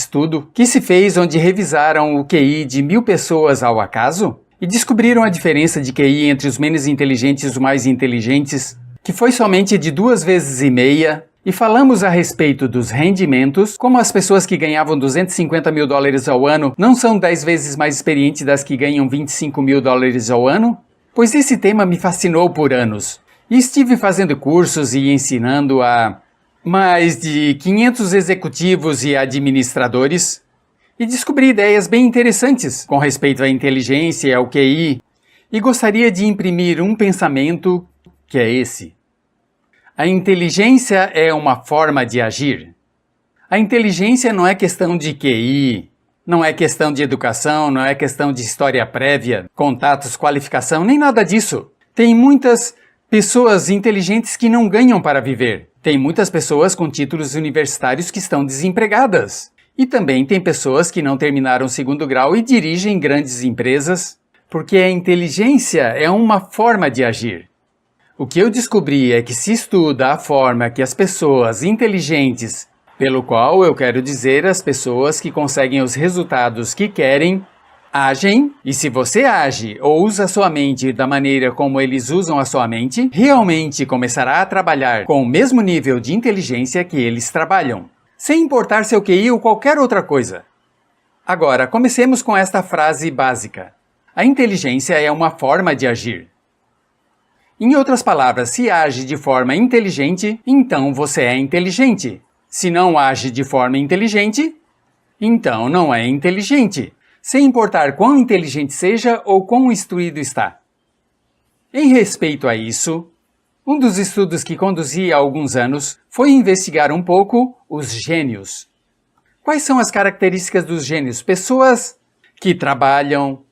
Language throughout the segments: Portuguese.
estudo que se fez onde revisaram o QI de 1.000 pessoas ao acaso e descobriram a diferença de QI entre os menos inteligentes e os mais inteligentes, que foi somente de 2,5 vezes, e falamos a respeito dos rendimentos, como as pessoas que ganhavam $250 mil ao ano não são 10 vezes mais experientes das que ganham $25 mil ao ano? Pois esse tema me fascinou por anos, e estive fazendo cursos e ensinando a mais de 500 executivos e administradores, e descobri ideias bem interessantes com respeito à inteligência e ao QI, e gostaria de imprimir um pensamento que é esse. A inteligência é uma forma de agir. A inteligência não é questão de QI, não é questão de educação, não é questão de história prévia, contatos, qualificação, nem nada disso. Tem muitas pessoas inteligentes que não ganham para viver. Tem muitas pessoas com títulos universitários que estão desempregadas. E também tem pessoas que não terminaram o 2º grau e dirigem grandes empresas, porque a inteligência é uma forma de agir. O que eu descobri é que se estuda a forma que as pessoas inteligentes, pelo qual eu quero dizer as pessoas que conseguem os resultados que querem, agem, e se você age ou usa sua mente da maneira como eles usam a sua mente, realmente começará a trabalhar com o mesmo nível de inteligência que eles trabalham, sem importar seu QI ou qualquer outra coisa. Agora, comecemos com esta frase básica. A inteligência é uma forma de agir. Em outras palavras, se age de forma inteligente, então você é inteligente. Se não age de forma inteligente, então não é inteligente, sem importar quão inteligente seja ou quão instruído está. Em respeito a isso, um dos estudos que conduzi há alguns anos foi investigar um pouco os gênios. Quais são as características dos gênios? Pessoas que trabalham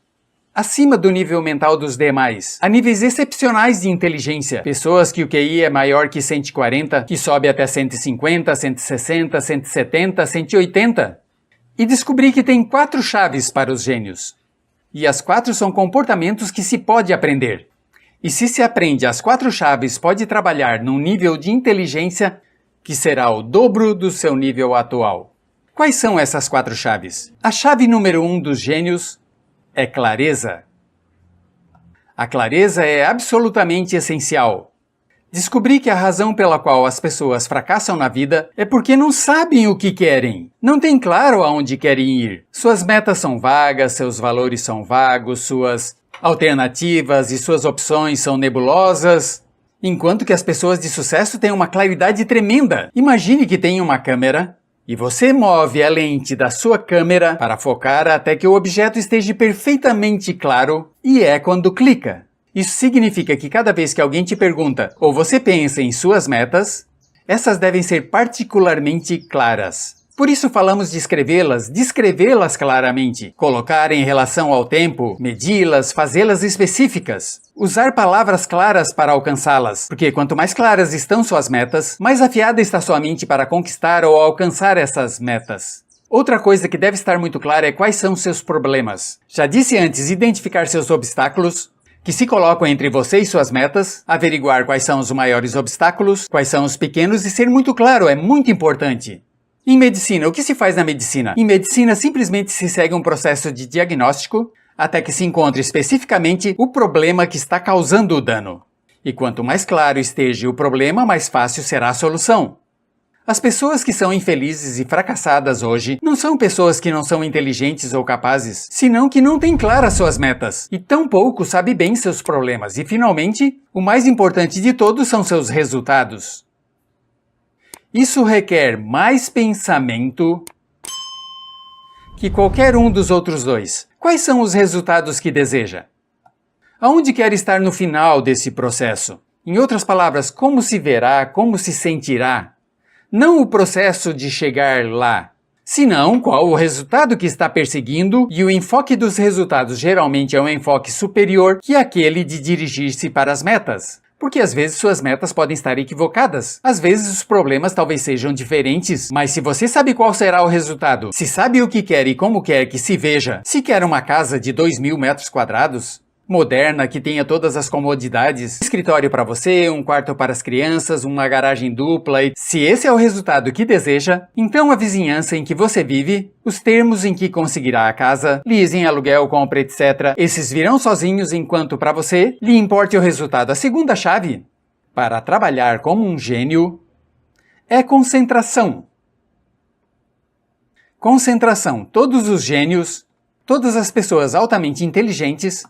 acima do nível mental dos demais, a níveis excepcionais de inteligência. Pessoas que o QI é maior que 140, que sobe até 150, 160, 170, 180. E descobri que tem 4 chaves para os gênios. E as 4 são comportamentos que se pode aprender. E se aprende as 4 chaves, pode trabalhar num nível de inteligência que será o dobro do seu nível atual. Quais são essas 4 chaves? A chave número 1 dos gênios é clareza. A clareza é absolutamente essencial. Descobri que a razão pela qual as pessoas fracassam na vida é porque não sabem o que querem. Não têm claro aonde querem ir. Suas metas são vagas, seus valores são vagos, suas alternativas e suas opções são nebulosas. Enquanto que as pessoas de sucesso têm uma claridade tremenda. Imagine que tem uma câmera e você move a lente da sua câmera para focar até que o objeto esteja perfeitamente claro, e é quando clica. Isso significa que cada vez que alguém te pergunta ou você pensa em suas metas, essas devem ser particularmente claras. Por isso falamos de escrevê-las, descrevê-las claramente, colocar em relação ao tempo, medi-las, fazê-las específicas. Usar palavras claras para alcançá-las, porque quanto mais claras estão suas metas, mais afiada está sua mente para conquistar ou alcançar essas metas. Outra coisa que deve estar muito clara é quais são seus problemas. Já disse antes, identificar seus obstáculos, que se colocam entre você e suas metas, averiguar quais são os maiores obstáculos, quais são os pequenos e ser muito claro é muito importante. Em medicina, o que se faz na medicina? Em medicina, simplesmente se segue um processo de diagnóstico até que se encontre especificamente o problema que está causando o dano. E quanto mais claro esteja o problema, mais fácil será a solução. As pessoas que são infelizes e fracassadas hoje não são pessoas que não são inteligentes ou capazes, senão que não têm claras suas metas e tampouco sabem bem seus problemas. E, finalmente, o mais importante de todos são seus resultados. Isso requer mais pensamento que qualquer um dos outros dois. Quais são os resultados que deseja? Aonde quer estar no final desse processo? Em outras palavras, como se verá, como se sentirá? Não o processo de chegar lá, senão qual o resultado que está perseguindo, e o enfoque dos resultados geralmente é um enfoque superior que aquele de dirigir-se para as metas. Porque às vezes suas metas podem estar equivocadas. Às vezes os problemas talvez sejam diferentes, mas se você sabe qual será o resultado, se sabe o que quer e como quer que se veja, se quer uma casa de 2.000 metros quadrados, moderna, que tenha todas as comodidades, um escritório para você, um quarto para as crianças, uma garagem dupla, e se esse é o resultado que deseja, então a vizinhança em que você vive, os termos em que conseguirá a casa, leasing, aluguel, compra, etc., esses virão sozinhos enquanto para você lhe importe o resultado. A segunda chave para trabalhar como um gênio é concentração. Concentração. Todos os gênios, todas as pessoas altamente inteligentes,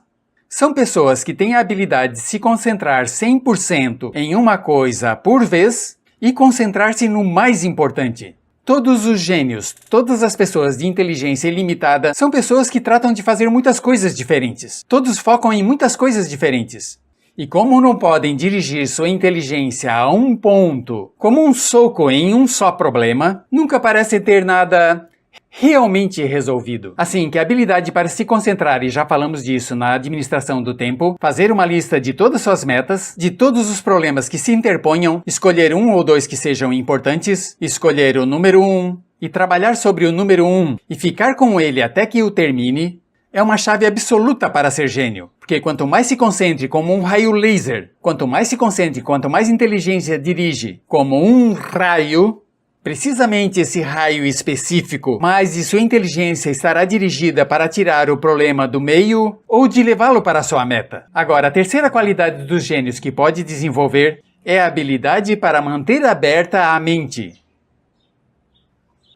são pessoas que têm a habilidade de se concentrar 100% em uma coisa por vez e concentrar-se no mais importante. Todos os gênios, todas as pessoas de inteligência ilimitada são pessoas que tratam de fazer muitas coisas diferentes. Todos focam em muitas coisas diferentes. E como não podem dirigir sua inteligência a um ponto, como um soco em um só problema, nunca parece ter nada realmente resolvido. Assim que a habilidade para se concentrar, e já falamos disso na administração do tempo, fazer uma lista de todas suas metas, de todos os problemas que se interponham, escolher um ou dois que sejam importantes, escolher o número 1 e trabalhar sobre o número 1 e ficar com ele até que o termine, é uma chave absoluta para ser gênio. Porque quanto mais se concentre como um raio laser, quanto mais se concentre, quanto mais inteligência dirige como um raio, precisamente esse raio específico, mais de sua inteligência estará dirigida para tirar o problema do meio ou de levá-lo para sua meta. Agora, a terceira qualidade dos gênios que pode desenvolver é a habilidade para manter aberta a mente.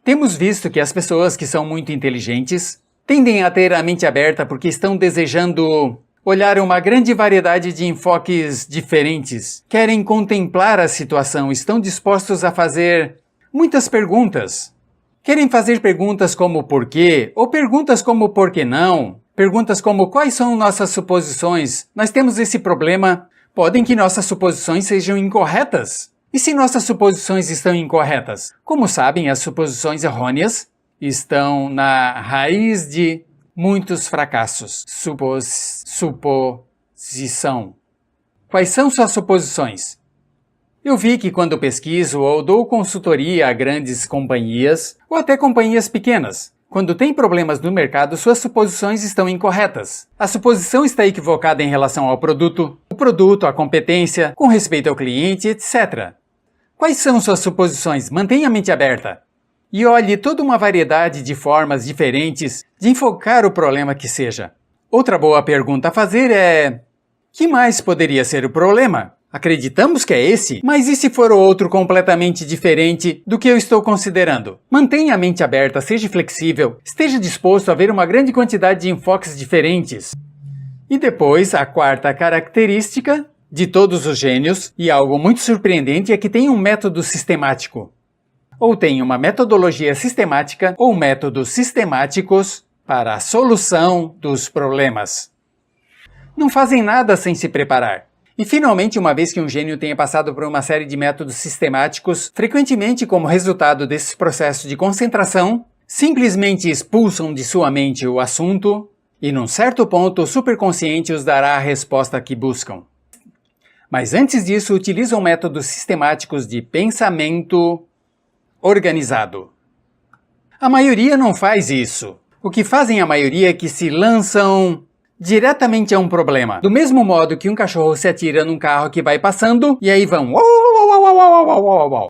Temos visto que as pessoas que são muito inteligentes tendem a ter a mente aberta porque estão desejando olhar uma grande variedade de enfoques diferentes, querem contemplar a situação, estão dispostos a fazer muitas perguntas. Querem fazer perguntas como por quê, ou perguntas como por que não, perguntas como quais são nossas suposições, nós temos esse problema, podem que nossas suposições sejam incorretas. E se nossas suposições estão incorretas? Como sabem, as suposições errôneas estão na raiz de muitos fracassos. Suposição. Quais são suas suposições? Eu vi que quando pesquiso ou dou consultoria a grandes companhias, ou até companhias pequenas, quando tem problemas no mercado, suas suposições estão incorretas. A suposição está equivocada em relação ao produto, o produto, a competência, com respeito ao cliente, etc. Quais são suas suposições? Mantenha a mente aberta. E olhe toda uma variedade de formas diferentes de enfocar o problema que seja. Outra boa pergunta a fazer é: que mais poderia ser o problema? Acreditamos que é esse, mas e se for outro completamente diferente do que eu estou considerando? Mantenha a mente aberta, seja flexível, esteja disposto a ver uma grande quantidade de enfoques diferentes. E depois, a quarta característica de todos os gênios, e algo muito surpreendente, é que tem um método sistemático. Ou tem uma metodologia sistemática ou métodos sistemáticos para a solução dos problemas. Não fazem nada sem se preparar. E finalmente, uma vez que um gênio tenha passado por uma série de métodos sistemáticos, frequentemente como resultado desses processos de concentração, simplesmente expulsam de sua mente o assunto e num certo ponto o superconsciente os dará a resposta que buscam. Mas antes disso, utilizam métodos sistemáticos de pensamento organizado. A maioria não faz isso. O que fazem a maioria é que se lançam diretamente a um problema. Do mesmo modo que um cachorro se atira num carro que vai passando e aí vão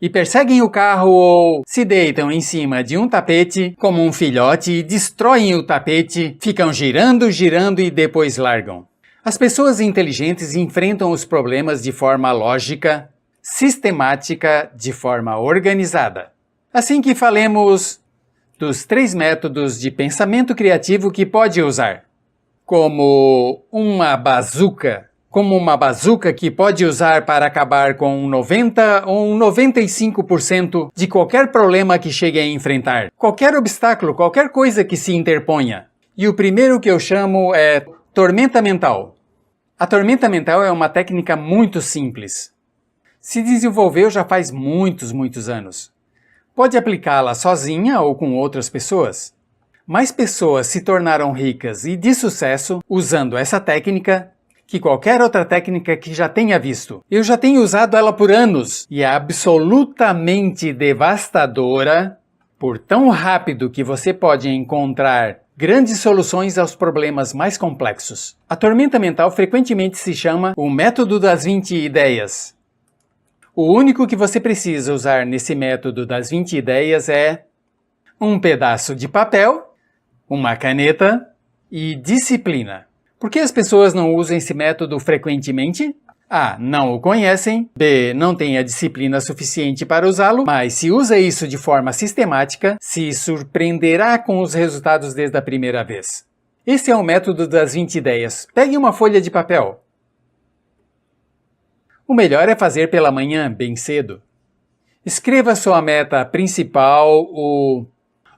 e perseguem o carro ou se deitam em cima de um tapete como um filhote e destroem o tapete, ficam girando, girando e depois largam. As pessoas inteligentes enfrentam os problemas de forma lógica, sistemática, de forma organizada. Assim que falemos dos 3 métodos de pensamento criativo que pode usar. Como uma bazuca que pode usar para acabar com 90 ou 95% de qualquer problema que chegue a enfrentar. Qualquer obstáculo, qualquer coisa que se interponha. E o primeiro que eu chamo é tormenta mental. A tormenta mental é uma técnica muito simples. Se desenvolveu já faz muitos anos. Pode aplicá-la sozinha ou com outras pessoas. Mais pessoas se tornaram ricas e de sucesso usando essa técnica que qualquer outra técnica que já tenha visto. Eu já tenho usado ela por anos e é absolutamente devastadora por tão rápido que você pode encontrar grandes soluções aos problemas mais complexos. A tormenta mental frequentemente se chama o método das 20 ideias. O único que você precisa usar nesse método das 20 ideias é um pedaço de papel, uma caneta e disciplina. Por que as pessoas não usam esse método frequentemente? A. Não o conhecem. B. Não tem a disciplina suficiente para usá-lo. Mas se usa isso de forma sistemática, se surpreenderá com os resultados desde a primeira vez. Esse é o método das 20 ideias. Pegue uma folha de papel. O melhor é fazer pela manhã, bem cedo. Escreva sua meta principal, o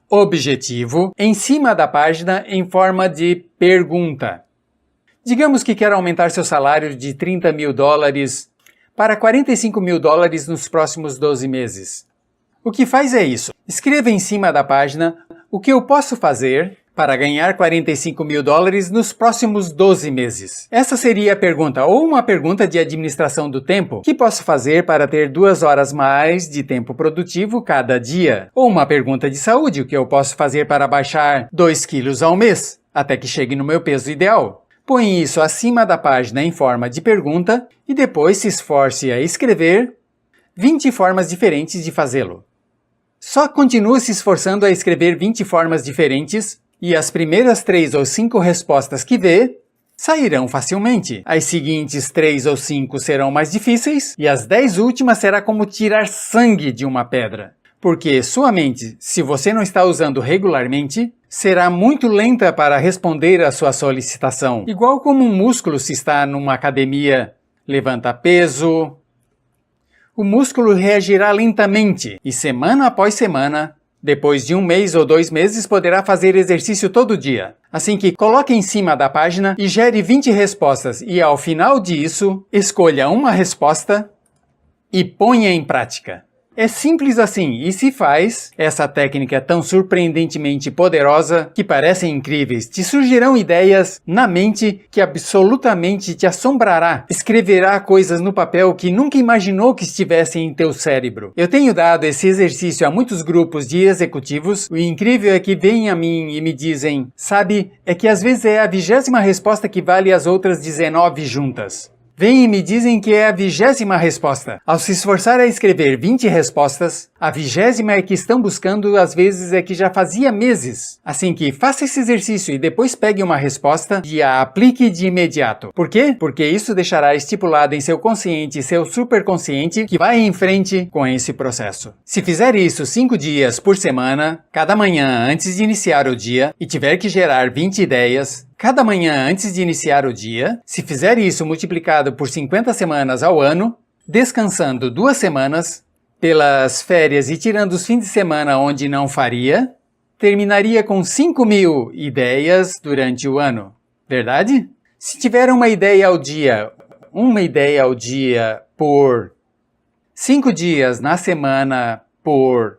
objetivo, em cima da página em forma de pergunta. Digamos que quer aumentar seu salário de $30 mil para $45 mil nos próximos 12 meses. O que faz é isso. Escreva em cima da página o que eu posso fazer para ganhar $45 mil nos próximos 12 meses. Essa seria a pergunta, ou uma pergunta de administração do tempo. O que posso fazer para ter 2 horas mais de tempo produtivo cada dia? Ou uma pergunta de saúde, o que eu posso fazer para baixar 2 quilos ao mês, até que chegue no meu peso ideal? Põe isso acima da página em forma de pergunta e depois se esforce a escrever 20 formas diferentes de fazê-lo. Só continue se esforçando a escrever 20 formas diferentes e as primeiras 3 ou 5 respostas que vê sairão facilmente. As seguintes 3 ou 5 serão mais difíceis e as 10 últimas será como tirar sangue de uma pedra. Porque sua mente, se você não está usando regularmente, será muito lenta para responder à sua solicitação. Igual como um músculo se está numa academia, levanta peso. O músculo reagirá lentamente e semana após semana, depois de 1 mês ou 2 meses, poderá fazer exercício todo dia. Assim que coloque em cima da página e gere 20 respostas e ao final disso, escolha uma resposta e ponha em prática. É simples assim, e se faz, essa técnica tão surpreendentemente poderosa que parecem incríveis, te surgirão ideias na mente que absolutamente te assombrará. Escreverá coisas no papel que nunca imaginou que estivessem em teu cérebro. Eu tenho dado esse exercício a muitos grupos de executivos. O incrível é que vêm a mim e me dizem, sabe, é que às vezes é a 20ª resposta que vale as outras 19 juntas. Vêm e me dizem que é a 20ª resposta. Ao se esforçar a escrever 20 respostas, a 20ª é que estão buscando, às vezes é que já fazia meses. Assim que faça esse exercício e depois pegue uma resposta e a aplique de imediato. Por quê? Porque isso deixará estipulado em seu consciente e seu superconsciente que vai em frente com esse processo. Se fizer isso 5 dias por semana, cada manhã antes de iniciar o dia, e tiver que gerar 20 ideias, cada manhã antes de iniciar o dia, se fizer isso multiplicado por 50 semanas ao ano, descansando 2 semanas, pelas férias e tirando os fins de semana onde não faria, terminaria com 5.000 ideias durante o ano. Verdade? Se tiver uma ideia ao dia por 5 dias na semana por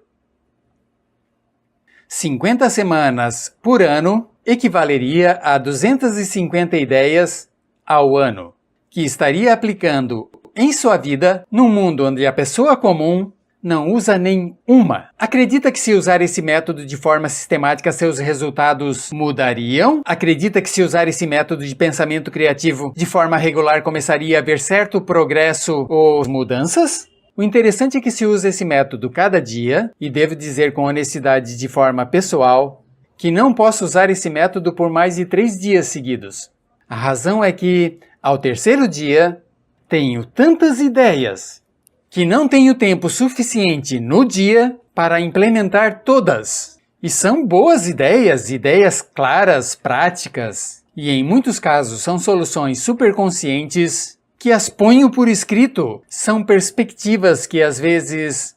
50 semanas por ano, equivaleria a 250 ideias ao ano, que estaria aplicando em sua vida num mundo onde a pessoa comum não usa nenhuma. Acredita que se usar esse método de forma sistemática seus resultados mudariam? Acredita que se usar esse método de pensamento criativo de forma regular começaria a haver certo progresso ou mudanças? O interessante é que se usa esse método cada dia, e devo dizer com honestidade de forma pessoal, que não posso usar esse método por mais de 3 dias seguidos. A razão é que, ao 3º dia, tenho tantas ideias que não tenho tempo suficiente no dia para implementar todas. E são boas ideias, ideias claras, práticas, e em muitos casos são soluções superconscientes que as ponho por escrito. São perspectivas que às vezes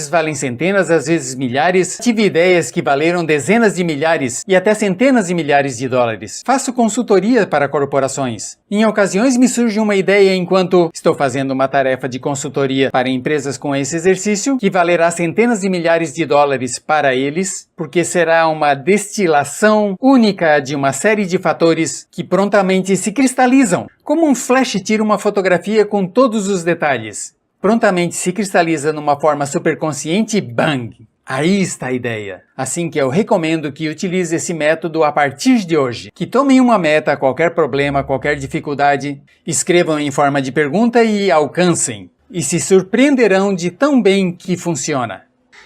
valem centenas, às vezes milhares. Tive ideias que valeram dezenas de milhares e até centenas de milhares de dólares. Faço consultoria para corporações. Em ocasiões me surge uma ideia enquanto estou fazendo uma tarefa de consultoria para empresas com esse exercício, que valerá centenas de milhares de dólares para eles, porque será uma destilação única de uma série de fatores que prontamente se cristalizam. Como um flash tira uma fotografia com todos os detalhes. Prontamente se cristaliza numa forma superconsciente e bang! Aí está a ideia. Assim que eu recomendo que utilize esse método a partir de hoje. Que tomem uma meta, qualquer problema, qualquer dificuldade, escrevam em forma de pergunta e alcancem. E se surpreenderão de tão bem que funciona.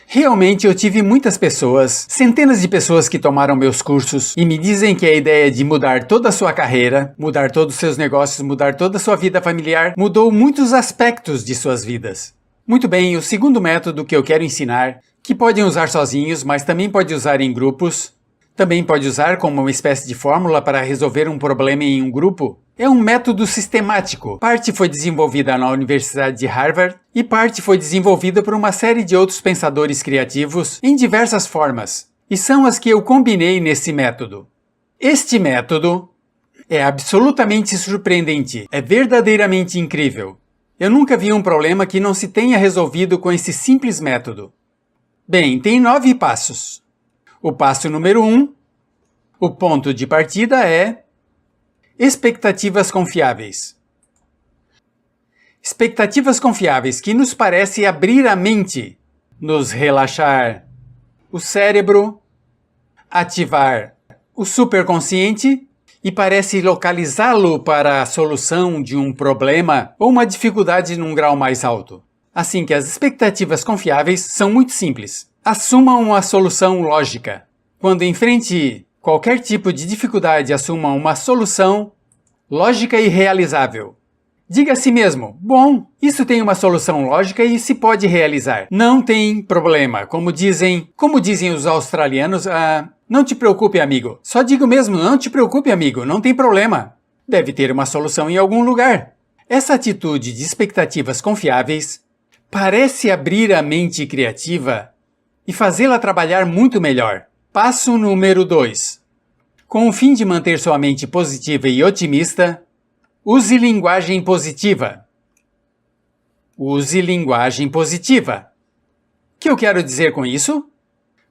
Realmente eu tive muitas pessoas, centenas de pessoas que tomaram meus cursos e me dizem que a ideia de mudar toda a sua carreira, mudar todos os seus negócios, mudar toda a sua vida familiar, mudou muitos aspectos de suas vidas. Muito bem, o segundo método que eu quero ensinar, que podem usar sozinhos, mas também pode usar em grupos, também pode usar como uma espécie de fórmula para resolver um problema em um grupo, é um método sistemático. Parte foi desenvolvida na Universidade de Harvard e parte foi desenvolvida por uma série de outros pensadores criativos em diversas formas, e são as que eu combinei nesse método. Este método é absolutamente surpreendente, é verdadeiramente incrível. Eu nunca vi um problema que não se tenha resolvido com esse simples método. Bem, tem 9 passos. O passo número 1, o ponto de partida é expectativas confiáveis. Expectativas confiáveis que nos parece abrir a mente, nos relaxar o cérebro, ativar o superconsciente e parece localizá-lo para a solução de um problema ou uma dificuldade num grau mais alto. Assim que as expectativas confiáveis são muito simples. Assumam uma solução lógica. Quando enfrente qualquer tipo de dificuldade, assumam uma solução lógica e realizável. Diga a si mesmo, bom, isso tem uma solução lógica e se pode realizar. Não tem problema. Como dizem os australianos, não te preocupe, amigo. Só digo mesmo, não te preocupe, amigo, não tem problema. Deve ter uma solução em algum lugar. Essa atitude de expectativas confiáveis parece abrir a mente criativa e fazê-la trabalhar muito melhor. Passo número 2. Com o fim de manter sua mente positiva e otimista, use linguagem positiva. Use linguagem positiva. O que eu quero dizer com isso?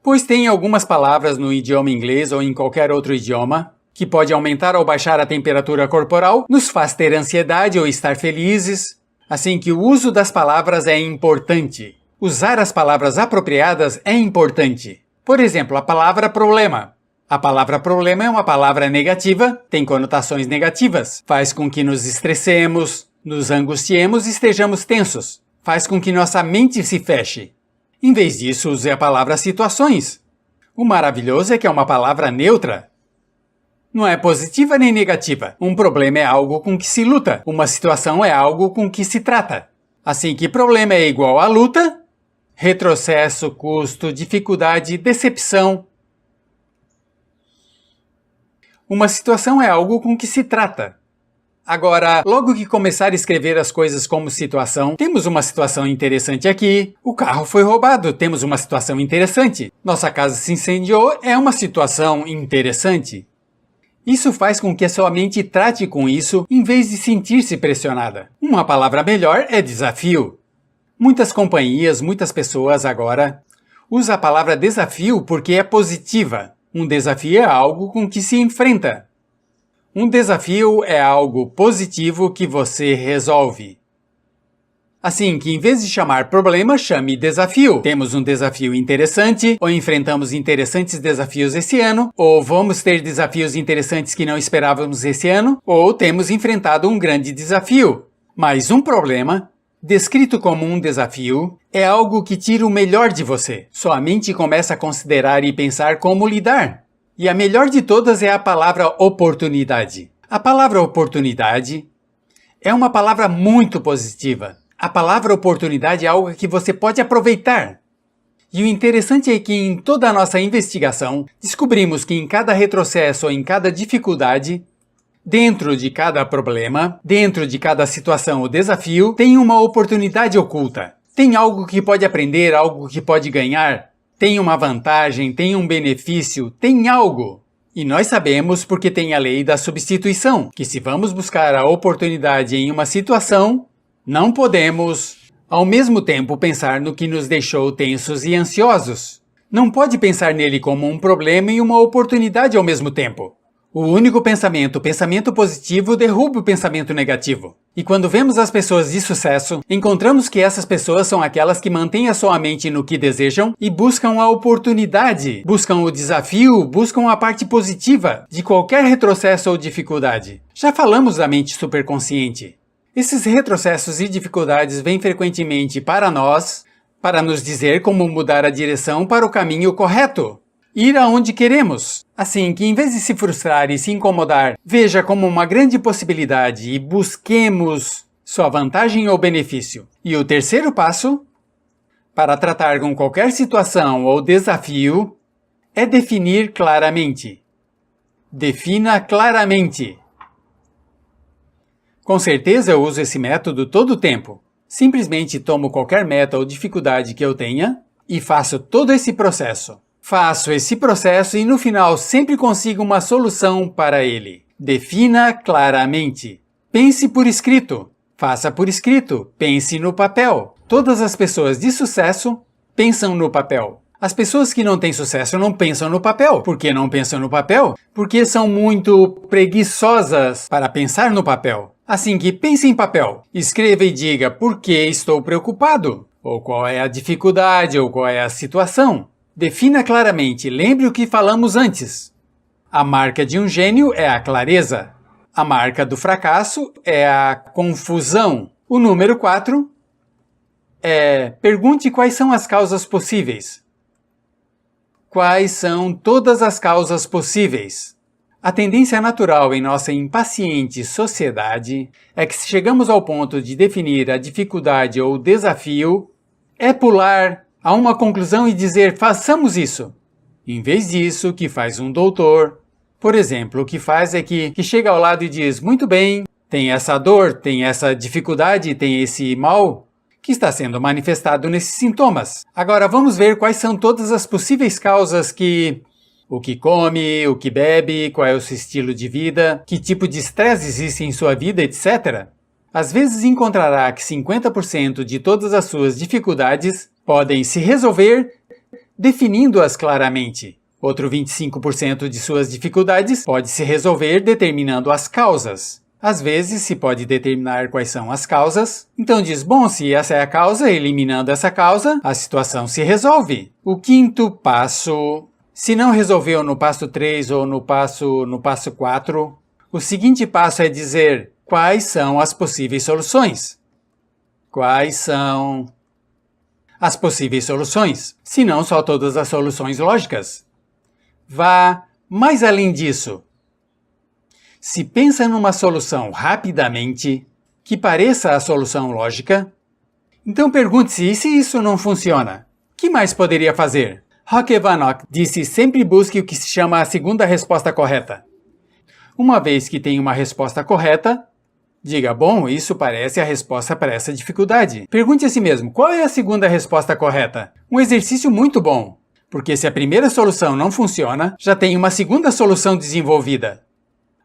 Pois tem algumas palavras no idioma inglês ou em qualquer outro idioma que pode aumentar ou baixar a temperatura corporal, nos faz ter ansiedade ou estar felizes. Assim que o uso das palavras é importante. Usar as palavras apropriadas é importante. Por exemplo, a palavra problema. A palavra problema é uma palavra negativa, tem conotações negativas. Faz com que nos estressemos, nos angustiemos e estejamos tensos. Faz com que nossa mente se feche. Em vez disso, use a palavra situações. O maravilhoso é que é uma palavra neutra. Não é positiva nem negativa. Um problema é algo com que se luta. Uma situação é algo com que se trata. Assim que problema é igual a luta, retrocesso, custo, dificuldade, decepção. Uma situação é algo com que se trata. Agora, logo que começar a escrever as coisas como situação, temos uma situação interessante aqui, o carro foi roubado, temos uma situação interessante, nossa casa se incendiou, é uma situação interessante. Isso faz com que a sua mente trate com isso em vez de sentir-se pressionada. Uma palavra melhor é desafio. Muitas companhias, muitas pessoas agora usam a palavra desafio porque é positiva. Um desafio é algo com que se enfrenta. Um desafio é algo positivo que você resolve. Assim que em vez de chamar problema, chame desafio. Temos um desafio interessante, ou enfrentamos interessantes desafios esse ano, ou vamos ter desafios interessantes que não esperávamos esse ano, ou temos enfrentado um grande desafio. Mas um problema, descrito como um desafio, é algo que tira o melhor de você. Sua mente começa a considerar e pensar como lidar. E a melhor de todas é a palavra oportunidade. A palavra oportunidade é uma palavra muito positiva. A palavra oportunidade é algo que você pode aproveitar. E o interessante é que em toda a nossa investigação, descobrimos que em cada retrocesso ou em cada dificuldade, dentro de cada problema, dentro de cada situação ou desafio, tem uma oportunidade oculta. Tem algo que pode aprender, algo que pode ganhar. Tem uma vantagem, tem um benefício, tem algo. E nós sabemos porque tem a lei da substituição, que se vamos buscar a oportunidade em uma situação, não podemos, ao mesmo tempo, pensar no que nos deixou tensos e ansiosos. Não pode pensar nele como um problema e uma oportunidade ao mesmo tempo. O único pensamento, o pensamento positivo, derruba o pensamento negativo. E quando vemos as pessoas de sucesso, encontramos que essas pessoas são aquelas que mantêm a sua mente no que desejam e buscam a oportunidade, buscam o desafio, buscam a parte positiva de qualquer retrocesso ou dificuldade. Já falamos da mente superconsciente. Esses retrocessos e dificuldades vêm frequentemente para nós, para nos dizer como mudar a direção para o caminho correto. Ir aonde queremos. Assim que, em vez de se frustrar e se incomodar, veja como uma grande possibilidade e busquemos sua vantagem ou benefício. E o terceiro passo, para tratar com qualquer situação ou desafio, é definir claramente. Defina claramente. Com certeza eu uso esse método todo o tempo. Simplesmente tomo qualquer meta ou dificuldade que eu tenha e faço todo esse processo. Faço esse processo e no final sempre consigo uma solução para ele. Defina claramente. Pense por escrito. Faça por escrito. Pense no papel. Todas as pessoas de sucesso pensam no papel. As pessoas que não têm sucesso não pensam no papel. Por que não pensam no papel? Porque são muito preguiçosas para pensar no papel. Assim que pense em papel. Escreva e diga por que estou preocupado. Ou qual é a dificuldade, ou qual é a situação. Defina claramente, lembre o que falamos antes. A marca de um gênio é a clareza. A marca do fracasso é a confusão. O número 4 é pergunte quais são as causas possíveis. Quais são todas as causas possíveis? A tendência natural em nossa impaciente sociedade é que se chegamos ao ponto de definir a dificuldade ou desafio, é pular a uma conclusão e dizer, façamos isso. Em vez disso, o que faz um doutor, por exemplo, o que faz é que chega ao lado e diz, muito bem, tem essa dor, tem essa dificuldade, tem esse mal que está sendo manifestado nesses sintomas. Agora vamos ver quais são todas as possíveis causas o que come, o que bebe, qual é o seu estilo de vida, que tipo de estresse existe em sua vida, etc. Às vezes encontrará que 50% de todas as suas dificuldades podem se resolver definindo-as claramente. Outro 25% de suas dificuldades pode se resolver determinando as causas. Às vezes se pode determinar quais são as causas, então diz, bom, se essa é a causa, eliminando essa causa, a situação se resolve. O quinto passo, se não resolveu no passo 3 ou no passo 4, o seguinte passo é dizer quais são as possíveis soluções. Quais são as possíveis soluções, se não só todas as soluções lógicas. Vá mais além disso. Se pensa numa solução rapidamente, que pareça a solução lógica, então pergunte-se, e se isso não funciona? O que mais poderia fazer? Roque Vannock disse, sempre busque o que se chama a segunda resposta correta. Uma vez que tem uma resposta correta, diga, bom, isso parece a resposta para essa dificuldade. Pergunte a si mesmo, qual é a segunda resposta correta? Um exercício muito bom, porque se a primeira solução não funciona, já tem uma segunda solução desenvolvida.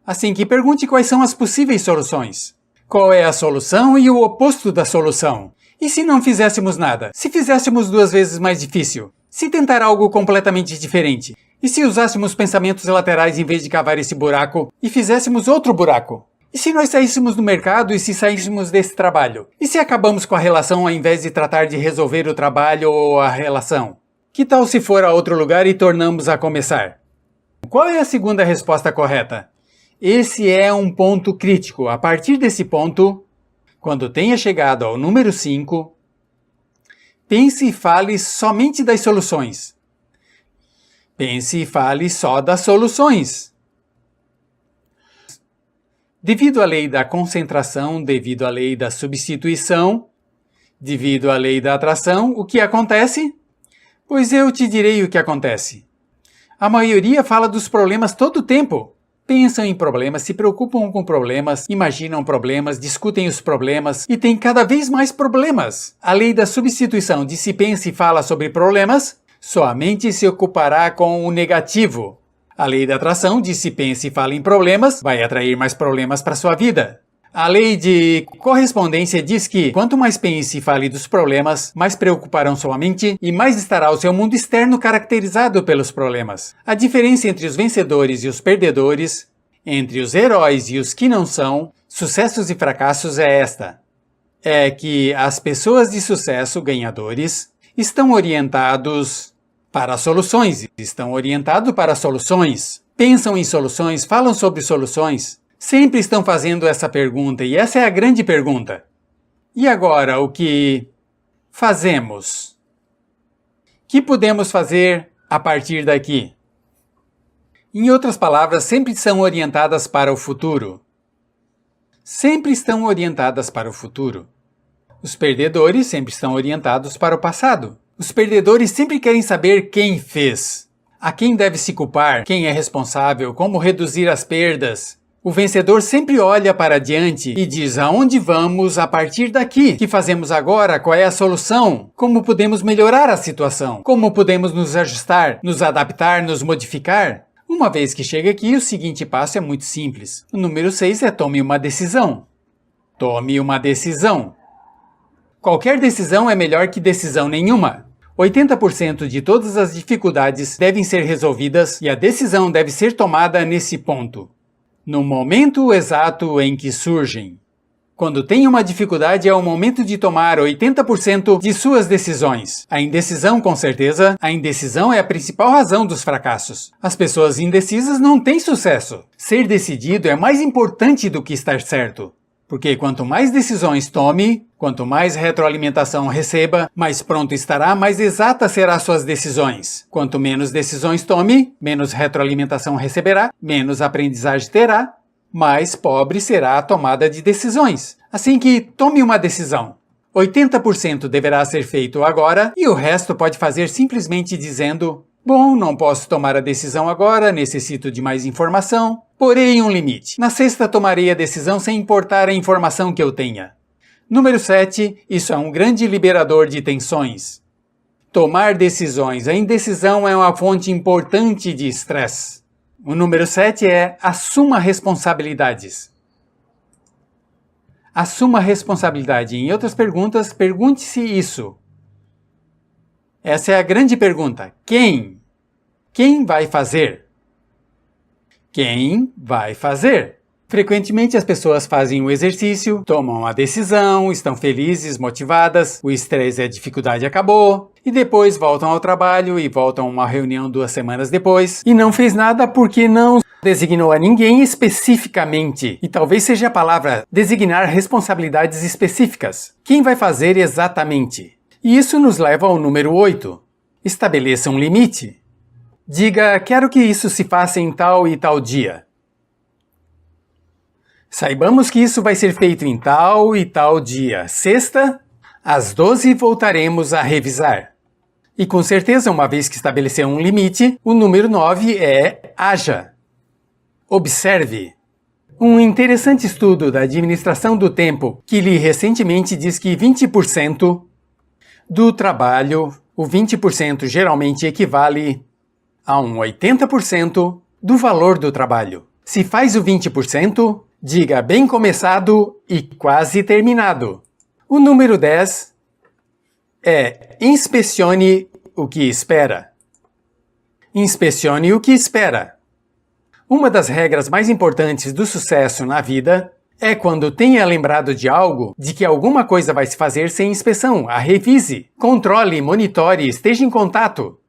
Assim que pergunte quais são as possíveis soluções. Qual é a solução e o oposto da solução? E se não fizéssemos nada? Se fizéssemos 2 vezes mais difícil? Se tentar algo completamente diferente? E se usássemos pensamentos laterais em vez de cavar esse buraco e fizéssemos outro buraco? E se nós saíssemos do mercado e se saíssemos desse trabalho? E se acabamos com a relação ao invés de tratar de resolver o trabalho ou a relação? Que tal se for a outro lugar e tornamos a começar? Qual é a segunda resposta correta? Esse é um ponto crítico. A partir desse ponto, quando tenha chegado ao número 5, pense e fale somente das soluções. Pense e fale só das soluções. Devido à lei da concentração, devido à lei da substituição, devido à lei da atração, o que acontece? Pois eu te direi o que acontece. A maioria fala dos problemas todo o tempo. Pensam em problemas, se preocupam com problemas, imaginam problemas, discutem os problemas e têm cada vez mais problemas. A lei da substituição de se pensa e fala sobre problemas, somente se ocupará com o negativo. A lei da atração diz se pensa e fala em problemas, vai atrair mais problemas para sua vida. A lei de correspondência diz que quanto mais pense e fale dos problemas, mais preocuparão sua mente e mais estará o seu mundo externo caracterizado pelos problemas. A diferença entre os vencedores e os perdedores entre os heróis e os que não são, sucessos e fracassos é esta. É que as pessoas de sucesso, ganhadores, estão orientados para soluções, pensam em soluções, falam sobre soluções, sempre estão fazendo essa pergunta e essa é a grande pergunta. E agora, o que fazemos? O que podemos fazer a partir daqui? Em outras palavras, sempre são orientadas para o futuro. Sempre estão orientadas para o futuro. Os perdedores sempre estão orientados para o passado. Os perdedores sempre querem saber quem fez, a quem deve se culpar, quem é responsável, como reduzir as perdas. O vencedor sempre olha para adiante e diz aonde vamos a partir daqui, o que fazemos agora, qual é a solução, como podemos melhorar a situação, como podemos nos ajustar, nos adaptar, nos modificar. Uma vez que chega aqui, o seguinte passo é muito simples. O número 6 é tome uma decisão. Tome uma decisão. Qualquer decisão é melhor que decisão nenhuma. 80% de todas as dificuldades devem ser resolvidas e a decisão deve ser tomada nesse ponto. No momento exato em que surgem. Quando tem uma dificuldade é o momento de tomar 80% de suas decisões. A indecisão, com certeza, a indecisão é a principal razão dos fracassos. As pessoas indecisas não têm sucesso. Ser decidido é mais importante do que estar certo. Porque quanto mais decisões tome, quanto mais retroalimentação receba, mais pronto estará, mais exata será suas decisões. Quanto menos decisões tome, menos retroalimentação receberá, menos aprendizagem terá, mais pobre será a tomada de decisões. Assim que tome uma decisão. 80% deverá ser feito agora e o resto pode fazer simplesmente dizendo: bom, não posso tomar a decisão agora, necessito de mais informação. Porém, um limite. Na sexta, tomarei a decisão sem importar a informação que eu tenha. Número 7. Isso é um grande liberador de tensões. Tomar decisões. A indecisão é uma fonte importante de estresse. O número 7 é assuma responsabilidades. Assuma responsabilidade. Em outras perguntas, pergunte-se isso. Essa é a grande pergunta. Quem? Quem vai fazer? Quem vai fazer? Frequentemente as pessoas fazem o exercício, tomam a decisão, estão felizes, motivadas, o estresse e a dificuldade acabou, e depois voltam ao trabalho e voltam a uma reunião 2 semanas depois, e não fez nada porque não designou a ninguém especificamente. E talvez seja a palavra designar responsabilidades específicas. Quem vai fazer exatamente? E isso nos leva ao número 8. Estabeleça um limite. Diga, quero que isso se faça em tal e tal dia. Saibamos que isso vai ser feito em tal e tal dia. Sexta, às 12 voltaremos a revisar. E com certeza, uma vez que estabeleceu um limite, o número 9 é haja. Observe. Um interessante estudo da administração do tempo que li recentemente diz que 20% do trabalho, o 20% geralmente equivale a um 80% do valor do trabalho. Se faz o 20%, diga bem começado e quase terminado. O número 10 é inspecione o que espera. Inspecione o que espera. Uma das regras mais importantes do sucesso na vida é quando tenha lembrado de algo, de que alguma coisa vai se fazer sem inspeção, a revise, controle, monitore, esteja em contato.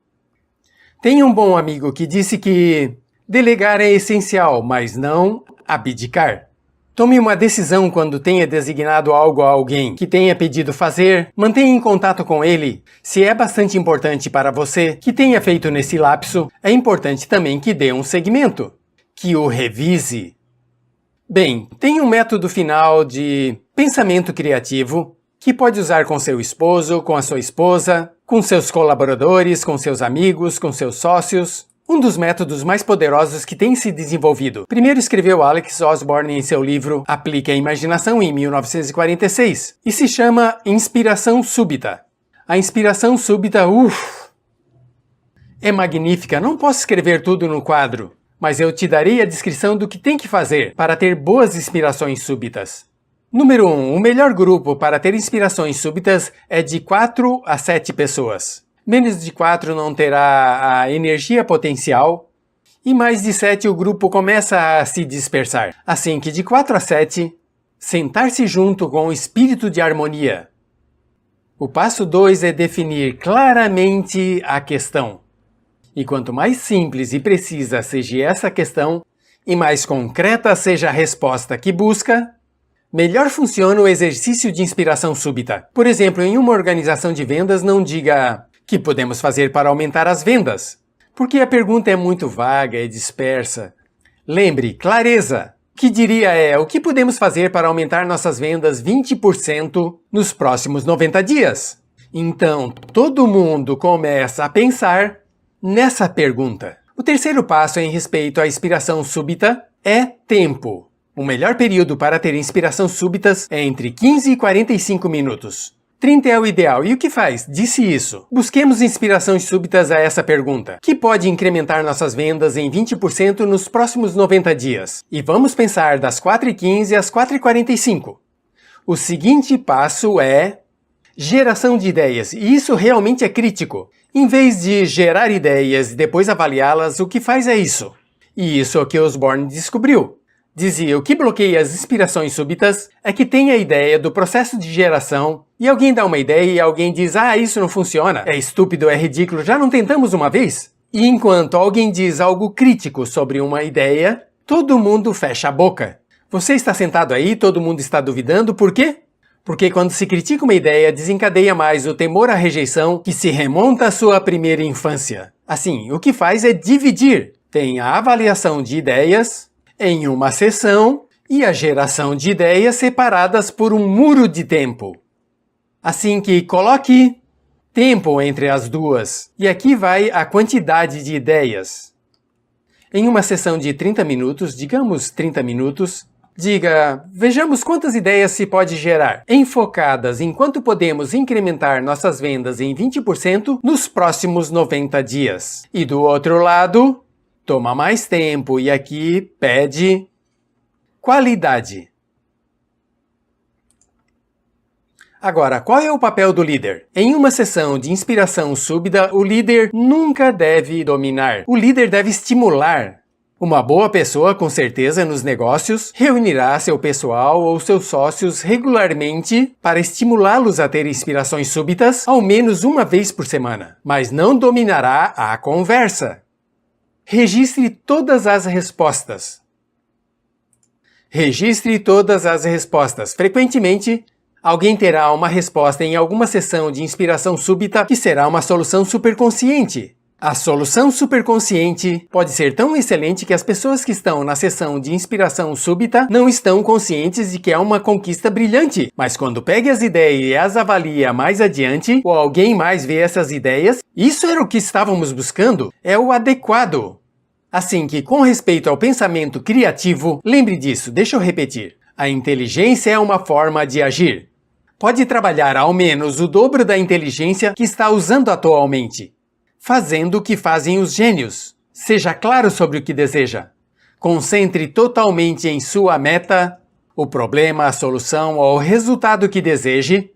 Tem um bom amigo que disse que delegar é essencial, mas não abdicar. Tome uma decisão quando tenha designado algo a alguém que tenha pedido fazer, mantenha em contato com ele. Se é bastante importante para você que tenha feito nesse lapso, é importante também que dê um segmento, que o revise. Bem, tem um método final de pensamento criativo que pode usar com seu esposo, com a sua esposa, com seus colaboradores, com seus amigos, com seus sócios. Um dos métodos mais poderosos que tem se desenvolvido. Primeiro escreveu Alex Osborne em seu livro Aplique a Imaginação, em 1946, e se chama Inspiração Súbita. A inspiração súbita, é magnífica, não posso escrever tudo no quadro, mas eu te darei a descrição do que tem que fazer para ter boas inspirações súbitas. Número 1. O melhor grupo para ter inspirações súbitas é de 4 a 7 pessoas. Menos de 4 não terá a energia potencial e mais de 7 o grupo começa a se dispersar. Assim que de 4 a 7, sentar-se junto com espírito de harmonia. O passo 2 é definir claramente a questão. E quanto mais simples e precisa seja essa questão, e mais concreta seja a resposta que busca, melhor funciona o exercício de inspiração súbita. Por exemplo, em uma organização de vendas, não diga "o que podemos fazer para aumentar as vendas?", porque a pergunta é muito vaga e dispersa. Lembre, clareza. O que diria é, o que podemos fazer para aumentar nossas vendas 20% nos próximos 90 dias? Então, todo mundo começa a pensar nessa pergunta. O terceiro passo em respeito à inspiração súbita é tempo. O melhor período para ter inspiração súbitas é entre 15 e 45 minutos. 30 é o ideal. E o que faz? Disse isso. Busquemos inspirações súbitas a essa pergunta, que pode incrementar nossas vendas em 20% nos próximos 90 dias. E vamos pensar das 4h15 às 4h45. O seguinte passo é geração de ideias, e isso realmente é crítico. Em vez de gerar ideias e depois avaliá-las, o que faz é isso. E isso é o que Osborne descobriu. Dizia, o que bloqueia as inspirações súbitas é que tem a ideia do processo de geração e alguém dá uma ideia e alguém diz, isso não funciona, é estúpido, é ridículo, já não tentamos uma vez? E enquanto alguém diz algo crítico sobre uma ideia, todo mundo fecha a boca. Você está sentado aí, todo mundo está duvidando, por quê? Porque quando se critica uma ideia, desencadeia mais o temor à rejeição que se remonta à sua primeira infância. Assim, o que faz é dividir. Tem a avaliação de ideias em uma sessão e a geração de ideias separadas por um muro de tempo. Assim que coloque tempo entre as duas. E aqui vai a quantidade de ideias. Em uma sessão de 30 minutos, digamos 30 minutos, diga, vejamos quantas ideias se pode gerar, enfocadas em quanto podemos incrementar nossas vendas em 20% nos próximos 90 dias. E do outro lado, toma mais tempo e aqui pede qualidade. Agora, qual é o papel do líder? Em uma sessão de inspiração súbita, o líder nunca deve dominar. O líder deve estimular. Uma boa pessoa, com certeza, nos negócios, reunirá seu pessoal ou seus sócios regularmente para estimulá-los a ter inspirações súbitas ao menos uma vez por semana, mas não dominará a conversa. Registre todas as respostas. Registre todas as respostas. Frequentemente, alguém terá uma resposta em alguma sessão de inspiração súbita que será uma solução superconsciente. A solução superconsciente pode ser tão excelente que as pessoas que estão na sessão de inspiração súbita não estão conscientes de que é uma conquista brilhante. Mas quando pega as ideias e as avalia mais adiante, ou alguém mais vê essas ideias, isso era o que estávamos buscando, é o adequado. Assim que, com respeito ao pensamento criativo, lembre disso, deixa eu repetir. A inteligência é uma forma de agir. Pode trabalhar ao menos o dobro da inteligência que está usando atualmente. Fazendo o que fazem os gênios. Seja claro sobre o que deseja. Concentre totalmente em sua meta, o problema, a solução ou o resultado que deseje.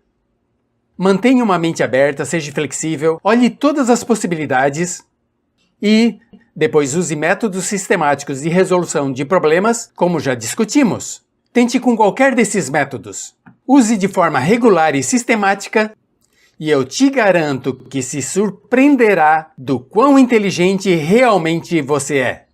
Mantenha uma mente aberta, seja flexível, olhe todas as possibilidades e depois use métodos sistemáticos de resolução de problemas, como já discutimos. Tente com qualquer desses métodos. Use de forma regular e sistemática e eu te garanto que se surpreenderá do quão inteligente realmente você é.